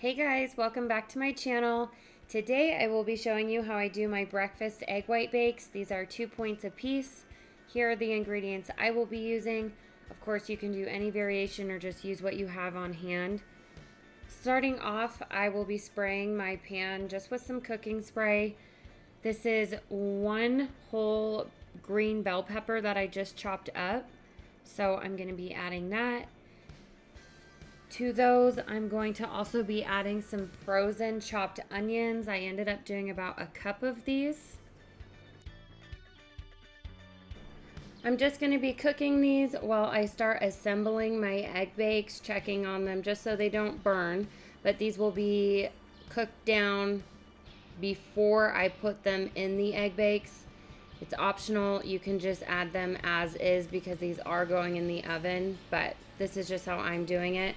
Hey guys, welcome back to my channel. Today I will be showing you how I do my breakfast egg white bakes. These are 2 points a piece. Here are the ingredients I will be using. Of course, you can do any variation or just use what you have on hand. Starting off, I will be spraying my pan just with some cooking spray. This is 1 whole green bell pepper that I just chopped up. So I'm going to be adding that. To those, I'm going to also be adding some frozen chopped onions. I ended up doing about a cup of these. I'm just going to be cooking these while I start assembling my egg bakes, checking on them just so they don't burn. But these will be cooked down before I put them in the egg bakes. It's optional. You can just add them as is because these are going in the oven, but this is just how I'm doing it.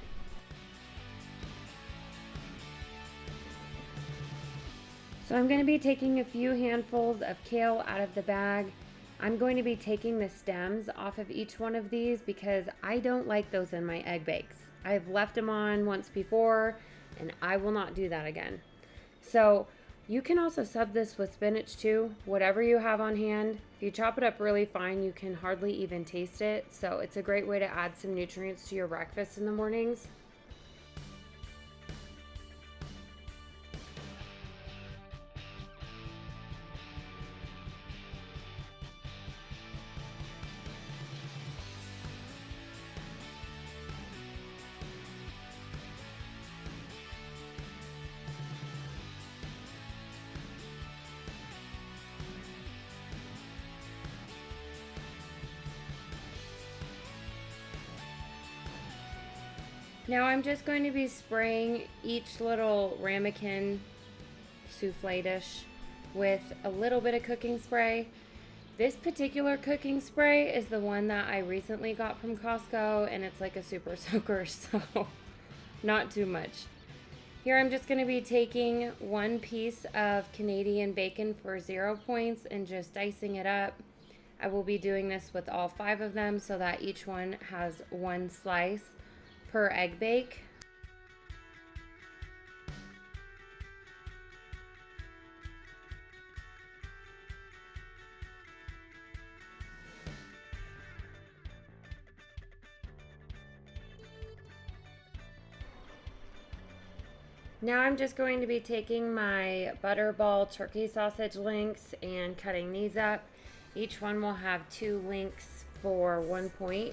So I'm going to be taking a few handfuls of kale out of the bag. I'm going to be taking the stems off of each one of these because I don't like those in my egg bakes. I've left them on once before and I will not do that again. So you can also sub this with spinach too, whatever you have on hand. If you chop it up really fine, you can hardly even taste it. So it's a great way to add some nutrients to your breakfast in the mornings. Now I'm just going to be spraying each little ramekin souffle dish with a little bit of cooking spray. This particular cooking spray is the one that I recently got from Costco, and it's like a super soaker, so not too much. Here I'm just going to be taking 1 piece of Canadian bacon for 0 points and just dicing it up. I will be doing this with all 5 of them so that each one has 1 slice per egg bake. Now I'm just going to be taking my Butterball Turkey Sausage Links and cutting these up. Each one will have 2 links for 1 point.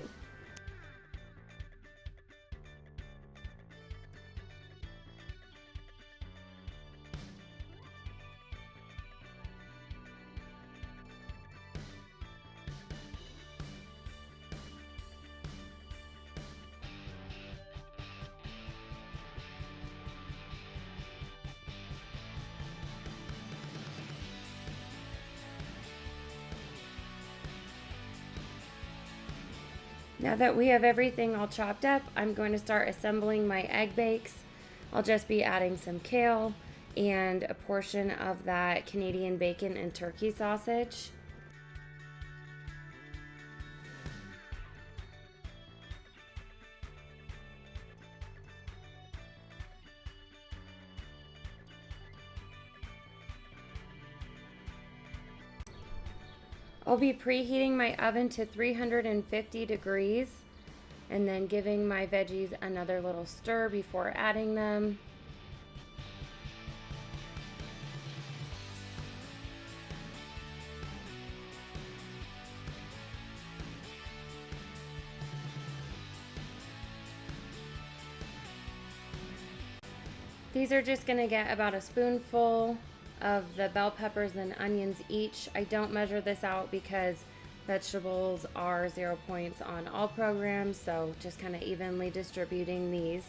Now that we have everything all chopped up, I'm going to start assembling my egg bakes. I'll just be adding some kale and a portion of that Canadian bacon and turkey sausage. I'll be preheating my oven to 350 degrees and then giving my veggies another little stir before adding them. These are just going to get about a spoonful of the bell peppers and onions each. I don't measure this out because vegetables are 0 points on all programs, so just kind of evenly distributing these.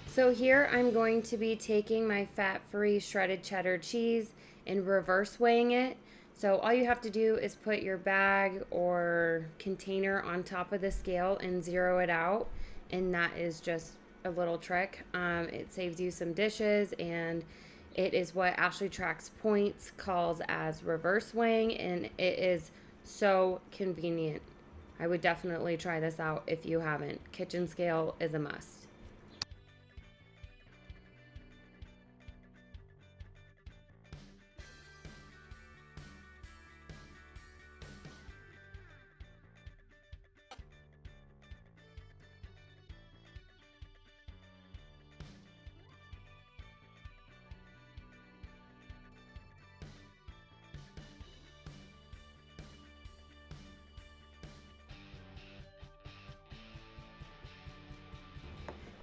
So here I'm going to be taking my fat-free shredded cheddar cheese and reverse weighing it. So all you have to do is put your bag or container on top of the scale and zero it out, and that is just a little trick. It saves you some dishes and It is what Ashley Tracks Points calls as reverse weighing, and it is so convenient. I would definitely try this out if you haven't. Kitchen scale is a must.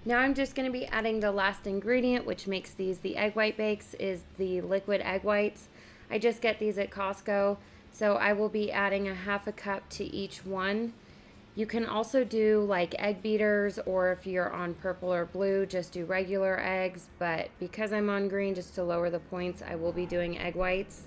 Now I'm just going to be adding the last ingredient, which makes these the egg white bakes, is the liquid egg whites. I just get these at Costco, so I will be adding a half a cup to each one. You can also do like egg beaters, or if you're on purple or blue, just do regular eggs, but because I'm on green, just to lower the points, I will be doing egg whites.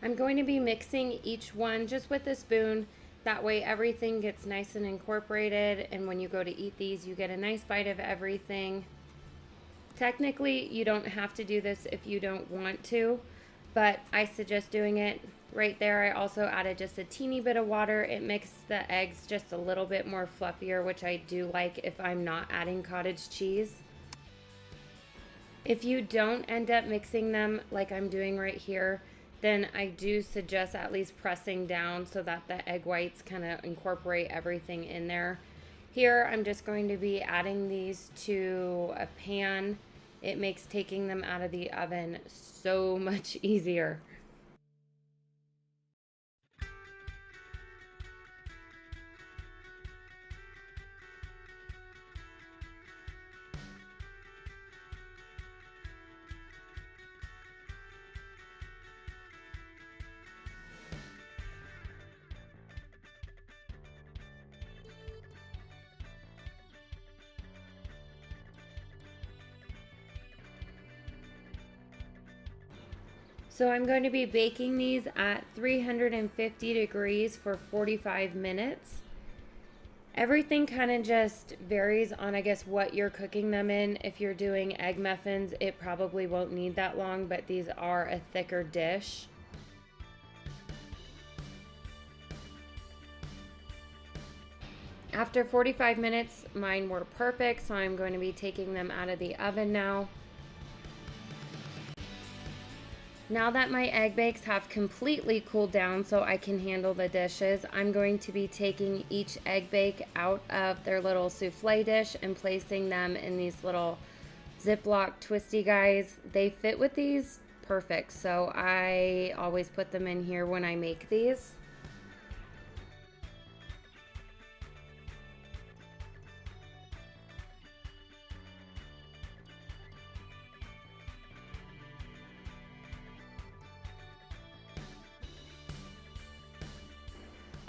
I'm going to be mixing each one just with a spoon. That way everything gets nice and incorporated, and when you go to eat these, you get a nice bite of everything. Technically, you don't have to do this if you don't want to, but I suggest doing it. Right there, I also added just a teeny bit of water. It makes the eggs just a little bit more fluffier, which I do like if I'm not adding cottage cheese. If you don't end up mixing them like I'm doing right here, then I do suggest at least pressing down so that the egg whites kind of incorporate everything in there. Here, I'm just going to be adding these to a pan. It makes taking them out of the oven so much easier. So I'm going to be baking these at 350 degrees for 45 minutes. Everything kind of just varies on, I guess, what you're cooking them in. If you're doing egg muffins, it probably won't need that long, but these are a thicker dish. After 45 minutes, mine were perfect, so I'm going to be taking them out of the oven now. Now that my egg bakes have completely cooled down so I can handle the dishes, I'm going to be taking each egg bake out of their little souffle dish and placing them in these little Ziploc twisty guys. They fit with these perfect, so I always put them in here when I make these.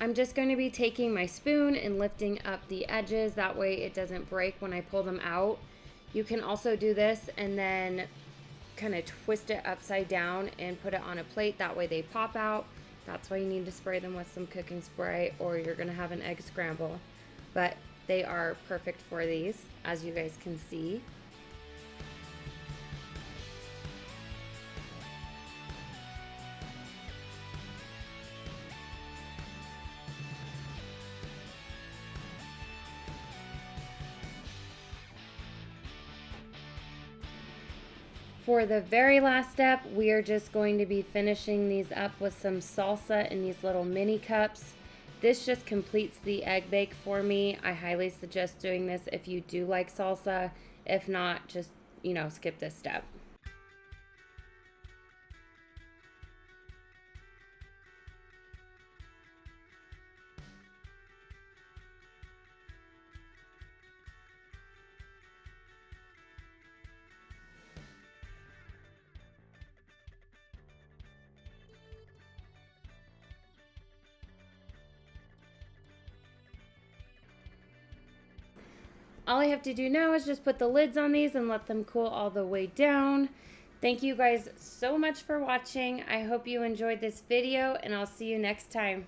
I'm just going to be taking my spoon and lifting up the edges. That way it doesn't break when I pull them out. You can also do this and then kind of twist it upside down and put it on a plate. That way they pop out. That's why you need to spray them with some cooking spray, or you're going to have an egg scramble. But they are perfect for these, as you guys can see. For the very last step, we are just going to be finishing these up with some salsa in these little mini cups. This just completes the egg bake for me. I highly suggest doing this if you do like salsa. If not, just, skip this step. All I have to do now is just put the lids on these and let them cool all the way down. Thank you guys so much for watching. I hope you enjoyed this video, and I'll see you next time.